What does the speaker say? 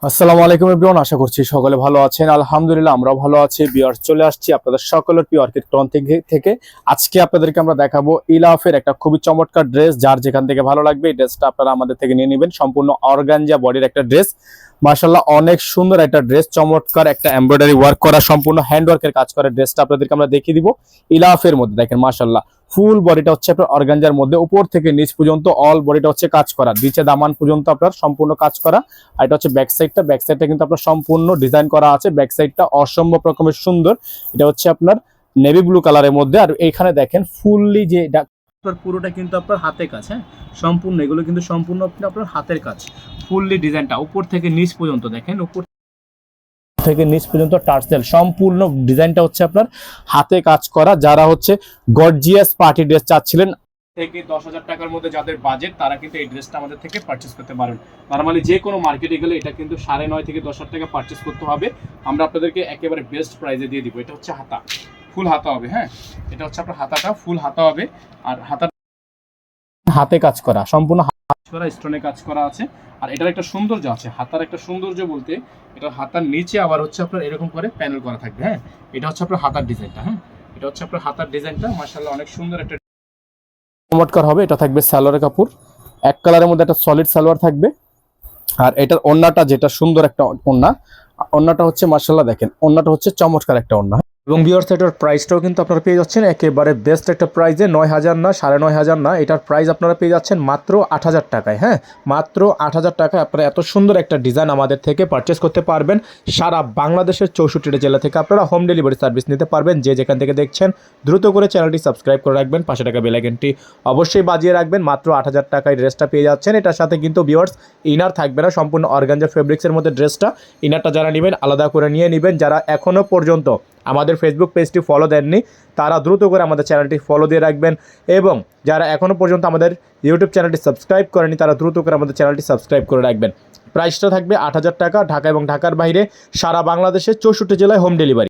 আসসালামু আলাইকুম এভরিওয়ান, আশা করছি সকলে ভালো আছেন। আলহামদুলিল্লাহ আমরাও ভালো আছি। ভিউয়ার্স, চলে আসছি আপনাদের সকলের প্রিয় অর্কিড ক্লন থেকে আজকে আপনাদেরকে আমরা দেখাবো ইলাফের একটা খুবই চমৎকার ড্রেস। যার যেখান থেকে ভালো লাগবে এই ড্রেসটা আপনারা আমাদের থেকে নিয়ে নেবেন। সম্পূর্ণ অর্গানজা বডির একটা ড্রেস, মাশাআল্লাহ অনেক সুন্দর একটা ড্রেস, চমৎকার একটা এমব্রয়ডারি ওয়ার্ক করা, সম্পূর্ণ হ্যান্ড ওয়ার্কের কাজ করা ড্রেসটা আপনাদেরকে আমরা দেখিয়ে দিব ইলাফের মধ্যে। দেখেন মাশাআল্লাহ ফুল বডিটা হচ্ছে আপনার অর্গানজার মধ্যে, উপর থেকে নিচ পর্যন্ত অল বডিটা হচ্ছে কাজ করা, নিচে দামান পর্যন্ত আপনার সম্পূর্ণ কাজ করা। আর এটা হচ্ছে ব্যাক সাইডটা কিন্তু আপনার সম্পূর্ণ ডিজাইন করা আছে। ব্যাক সাইডটা অসম্ভব রকমের সুন্দর। এটা হচ্ছে আপনার নেভি ব্লু কালারের মধ্যে। আর এইখানে দেখেন ফুললি যে পুরোটা কিন্তু আপনার হাতে কাজ, হ্যাঁ সম্পূর্ণ এগুলো কিন্তু সম্পূর্ণ আপনার হাতের কাজ। ফুললি ডিজাইনটা উপর থেকে নিচ পর্যন্ত দেখেন, উপর থেকে নিচ পর্যন্ত টার্সেল সম্পূর্ণ ডিজাইনটা হচ্ছে আপনার হাতে কাজ করা। যারা হচ্ছে গর্জিয়াস পার্টি ড্রেস চাচ্ছিলেন থেকে 10,000 টাকার মধ্যে যাদের বাজেট, তারা কিন্তু এই ড্রেসটা আমাদের থেকে পারচেস করতে পারেন। নরমালি যে কোনো মার্কেটে গেলে এটা কিন্তু 9.5 থেকে 10,000 টাকা পারচেস করতে হবে। আমরা আপনাদেরকে একেবারে বেস্ট প্রাইসে দিয়ে দিব। এটা হচ্ছে হাতা, ফুল হাতা হবে, হ্যাঁ এটা হচ্ছে আপনার হাতাটা ফুল হাতা হবে। আর হাতে কাজ করা, সম্পূর্ণ কাজ করা, স্টোনে কাজ করা আছে। আর এটার একটা সৌন্দর্য আছে, হাতার একটা সৌন্দর্য বলতে এটা হাতার নিচে আবার হচ্ছে আপনার এরকম করে প্যানেল করা থাকবে, হ্যাঁ এটা হচ্ছে আপনার হাতার ডিজাইনটা, হ্যাঁ এটা হচ্ছে আপনার হাতার ডিজাইনটা। মাশাআল্লাহ অনেক সুন্দর একটা চমৎকার হবে। এটা থাকবে সালোয়ারের কাপড়, এক কালারের মধ্যে একটা সলিড সালোয়ার থাকবে। আর এটার ওড়নাটা যেটা সুন্দর একটা ওড়নাটা হচ্ছে মাশাআল্লাহ দেখেন, ওড়নাটা হচ্ছে চমৎকার একটা ওড়না। এবং ভিউয়ার্স, এটার প্রাইসটাও কিন্তু আপনারা পেয়ে যাচ্ছেন একেবারে বেস্ট একটা প্রাইসে, 9,000 না 9,500 না, এটার প্রাইস আপনারা পেয়ে যাচ্ছেন মাত্র 8,000 টাকায়। হ্যাঁ মাত্র 8,000 টাকায় আপনারা এত সুন্দর একটা ডিজাইন আমাদের থেকে পারচেস করতে পারবেন। সারা বাংলাদেশের 64টি জেলা থেকে আপনারা হোম ডেলিভারি সার্ভিস নিতে পারবেন। যে যেখান থেকে দেখছেন দ্রুত করে চ্যানেলটি সাবস্ক্রাইব করে রাখবেন, পাশে টাকা বেল আইকনটি অবশ্যই বাজিয়ে রাখবেন। মাত্র 8,000 টাকায় ড্রেসটা পেয়ে যাচ্ছেন। এটার সাথে কিন্তু ভিউয়ার্স ইনার থাকবে না, সম্পূর্ণ অর্গানজা ফেব্রিক্সের মধ্যে ড্রেসটা। ইনারটা যারা নেবেন আলাদা করে নিয়ে নেবেন। যারা এখনও পর্যন্ত আমাদের ফেসবুক পেজটি ফলো দেননি তারা দ্রুত করে আমাদের চ্যানেলটি ফলো দিয়ে রাখবেন। এবং যারা এখনও পর্যন্ত আমাদের ইউটিউব চ্যানেলটি সাবস্ক্রাইব করেনি তারা দ্রুত করে আমাদের চ্যানেলটি সাবস্ক্রাইব করে রাখবেন। প্রাইসটা থাকবে 8,000 টাকা, ঢাকা এবং ঢাকার বাইরে সারা বাংলাদেশের 64 জেলায় হোম ডেলিভারি।